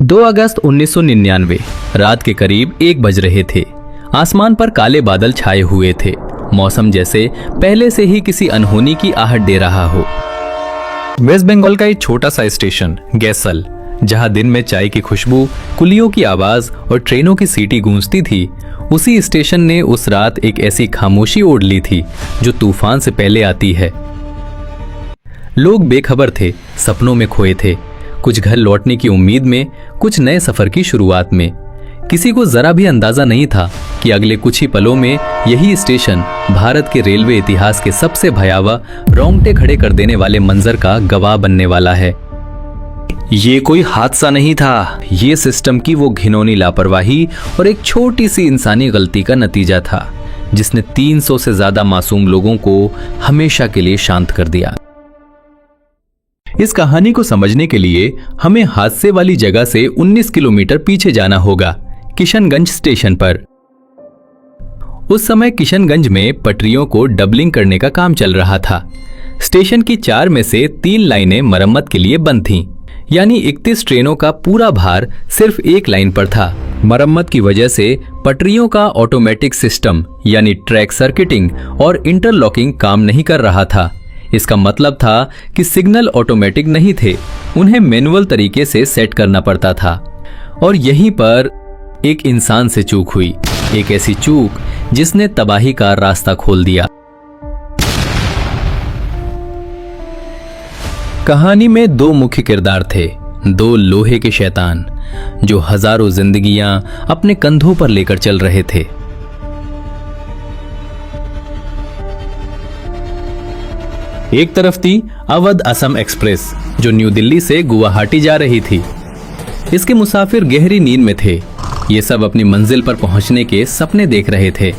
2 अगस्त 1999 रात के करीब 1 बज रहे थे। आसमान पर काले बादल छाए हुए थे। मौसम जैसे पहले से ही किसी अनहोनी की आहट दे रहा हो। वेस्ट बंगाल का एक छोटा सा स्टेशन गैसल, जहां दिन में चाय की खुशबू, कुलियों की आवाज और ट्रेनों की सीटी गूंजती थी, उसी स्टेशन ने उस रात एक ऐसी खामोशी ओढ़ ली थी जो तूफान से पहले आती है। लोग बेखबर थे, सपनों में खोए थे, कुछ घर लौटने की उम्मीद में, कुछ नए सफर की शुरुआत में। किसी को जरा भी अंदाजा नहीं था कि अगले कुछ ही पलों में यही स्टेशन भारत के रेलवे इतिहास के सबसे भयावह, रोंगटे खड़े कर देने वाले मंजर का गवाह बनने वाला है। ये कोई हादसा नहीं था, ये सिस्टम की वो घिनौनी लापरवाही और एक छोटी सी इंसानी गलती का नतीजा था, जिसने 300 से ज्यादा मासूम लोगों को हमेशा के लिए शांत कर दिया। इस कहानी को समझने के लिए हमें हादसे वाली जगह से 19 किलोमीटर पीछे जाना होगा, किशनगंज स्टेशन पर। उस समय किशनगंज में पटरियों को डबलिंग करने का काम चल रहा था। स्टेशन की 4 में से 3 लाइनें मरम्मत के लिए बंद थीं, यानी 31 ट्रेनों का पूरा भार सिर्फ एक लाइन पर था। मरम्मत की वजह से पटरियों का ऑटोमेटिक सिस्टम यानी ट्रैक सर्किटिंग और इंटरलॉकिंग काम नहीं कर रहा था। इसका मतलब था कि सिग्नल ऑटोमेटिक नहीं थे, उन्हें मैनुअल तरीके से सेट करना पड़ता था। और यहीं पर एक इंसान से चूक हुई, एक ऐसी चूक जिसने तबाही का रास्ता खोल दिया। कहानी में 2 मुख्य किरदार थे, 2 लोहे के शैतान जो हजारों जिंदगियां अपने कंधों पर लेकर चल रहे थे। एक तरफ थी अवध असम एक्सप्रेस जो न्यू दिल्ली से गुवाहाटी जा रही थी। इसके मुसाफिर गहरी नींद में थे, ये सब अपनी मंजिल पर पहुंचने के सपने देख रहे थे।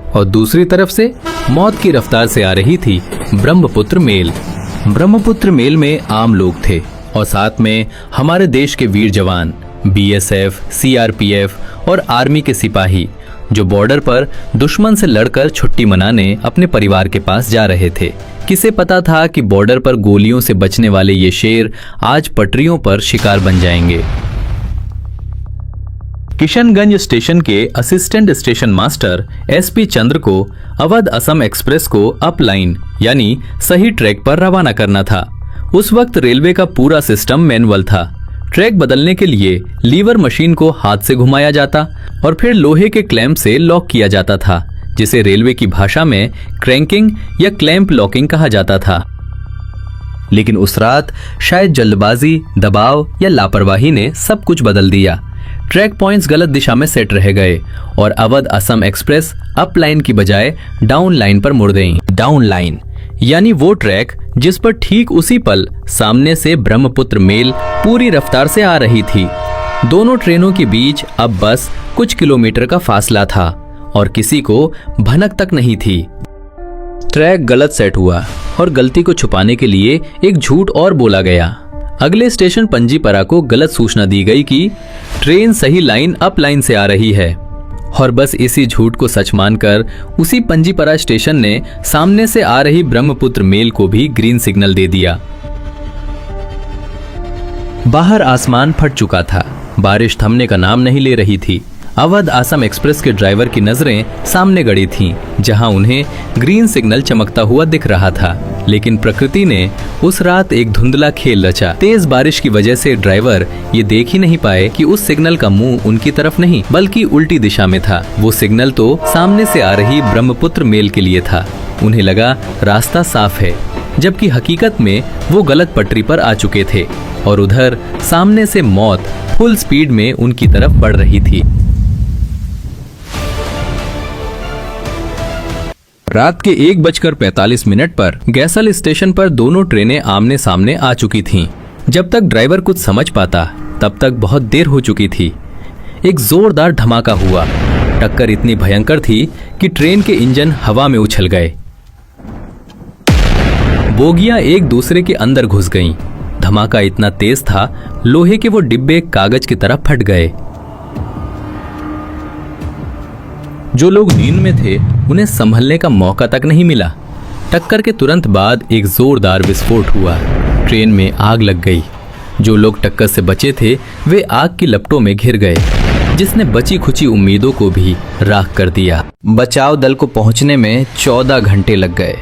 और दूसरी तरफ से मौत की रफ्तार से आ रही थी ब्रह्मपुत्र मेल। ब्रह्मपुत्र मेल में आम लोग थे और साथ में हमारे देश के वीर जवान, बीएसएफ, सीआरपीएफ और आर्मी के सिपाही जो बॉर्डर पर दुश्मन से लड़कर छुट्टी मनाने अपने परिवार के पास जा रहे थे। किसे पता था कि बॉर्डर पर गोलियों से बचने वाले ये शेर आज पटरियों पर शिकार बन जाएंगे। किशनगंज स्टेशन के असिस्टेंट स्टेशन मास्टर एसपी चंद्र को अवध असम एक्सप्रेस को अप लाइन यानी सही ट्रैक पर रवाना करना था। उस वक्त रेलवे का पूरा सिस्टम मैनुअल था। ट्रैक बदलने के लिए लीवर मशीन को हाथ से घुमाया जाता और फिर लोहे के क्लैंप से लॉक किया जाता था, जिसे रेलवे की भाषा में क्रैंकिंग या क्लैंप लॉकिंग कहा जाता था। लेकिन उस रात शायद जल्दबाजी, दबाव या लापरवाही ने सब कुछ बदल दिया। ट्रैक पॉइंट्स गलत दिशा में सेट रह गए और Awadh Assam express up line की बजाय डाउन लाइन पर मुड़ गई। डाउन लाइन यानी वो ट्रैक जिस पर ठीक उसी पल सामने से ब्रह्मपुत्र मेल पूरी रफ्तार से आ रही थी। दोनों ट्रेनों के बीच अब बस कुछ किलोमीटर का फासला था और किसी को भनक तक नहीं थी। ट्रैक गलत सेट हुआ और गलती को छुपाने के लिए एक झूठ और बोला गया। अगले स्टेशन पंजीपरा को गलत सूचना दी गई कि ट्रेन सही लाइन अप लाइन से आ रही है, और बस इसी झूठ को सच मानकर उसी पंजीपरा स्टेशन ने सामने से आ रही ब्रह्मपुत्र मेल को भी ग्रीन सिग्नल दे दिया। बाहर आसमान फट चुका था, बारिश थमने का नाम नहीं ले रही थी। अवध असम एक्सप्रेस के ड्राइवर की नजरें सामने गड़ी थीं, जहां उन्हें ग्रीन सिग्नल चमकता हुआ दिख रहा था। लेकिन प्रकृति ने उस रात एक धुंधला खेल रचा। तेज बारिश की वजह से ड्राइवर ये देख ही नहीं पाए कि उस सिग्नल का मुंह उनकी तरफ नहीं बल्कि उल्टी दिशा में था। वो सिग्नल तो सामने से आ रही ब्रह्मपुत्र मेल के लिए था। उन्हें लगा रास्ता साफ है, जबकि हकीकत में वो गलत पटरी पर आ चुके थे और उधर सामने से मौत फुल स्पीड में उनकी तरफ बढ़ रही थी। रात के 1:45 पर गैसल स्टेशन पर दोनों ट्रेनें आमने सामने आ चुकी थीं। जब तक ड्राइवर कुछ समझ पाता तब तक बहुत देर हो चुकी थी। एक जोरदार धमाका हुआ। टक्कर इतनी भयंकर थी कि ट्रेन के इंजन हवा में उछल गए। बोगियां एक दूसरे के अंदर घुस गईं। धमाका इतना तेज था, लोहे के वो डिब्बे कागज की तरह फट गए। जो लोग नींद में थे उन्हें संभलने का मौका तक नहीं मिला। टक्कर के तुरंत बाद एक जोरदार विस्फोट हुआ। ट्रेन में आग लग गई। जो लोग टक्कर से बचे थे वे आग की लपटों में घिर गए, जिसने बची खुची उम्मीदों को भी राख कर दिया। बचाव दल को पहुंचने में 14 घंटे लग गए।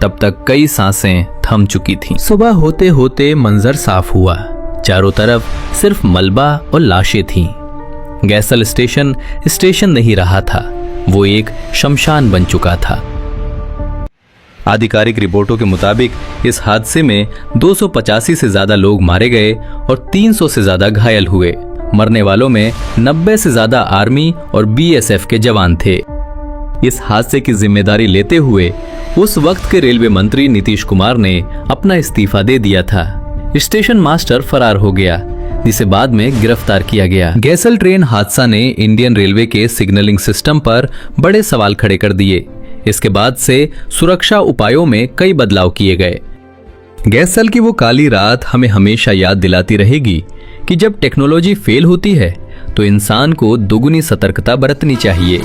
तब तक कई सांसें थम चुकी थीं। सुबह होते होते मंजर साफ हुआ। चारों तरफ सिर्फ मलबा और लाशें थीं। गैसल स्टेशन नहीं रहा था, वो एक शमशान बन चुका था। आधिकारिक रिपोर्टों के मुताबिक इस हादसे में 285 से ज्यादा लोग मारे गए और 300 से ज्यादा घायल हुए। मरने वालों में 90 से ज्यादा आर्मी और बीएसएफ के जवान थे। इस हादसे की जिम्मेदारी लेते हुए उस वक्त के रेलवे मंत्री नीतीश कुमार ने अपना इस्तीफा दे दिया था। स्टेशन मास्टर फरार हो गया, जिसे बाद में गिरफ्तार किया गया। गैसल ट्रेन हादसा ने इंडियन रेलवे के सिग्नलिंग सिस्टम पर बड़े सवाल खड़े कर दिए। इसके बाद से सुरक्षा उपायों में कई बदलाव किए गए। गैसल की वो काली रात हमें हमेशा याद दिलाती रहेगी कि जब टेक्नोलॉजी फेल होती है तो इंसान को दुगनी सतर्कता बरतनी चाहिए।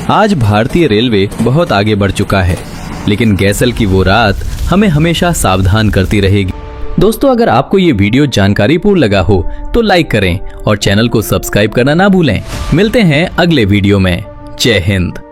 आज भारतीय रेलवे बहुत आगे बढ़ चुका है, लेकिन गैसल की वो रात हमें हमेशा सावधान करती रहेगी। दोस्तों, अगर आपको ये वीडियो जानकारीपूर्ण लगा हो तो लाइक करें और चैनल को सब्सक्राइब करना ना भूलें। मिलते हैं अगले वीडियो में। जय हिंद।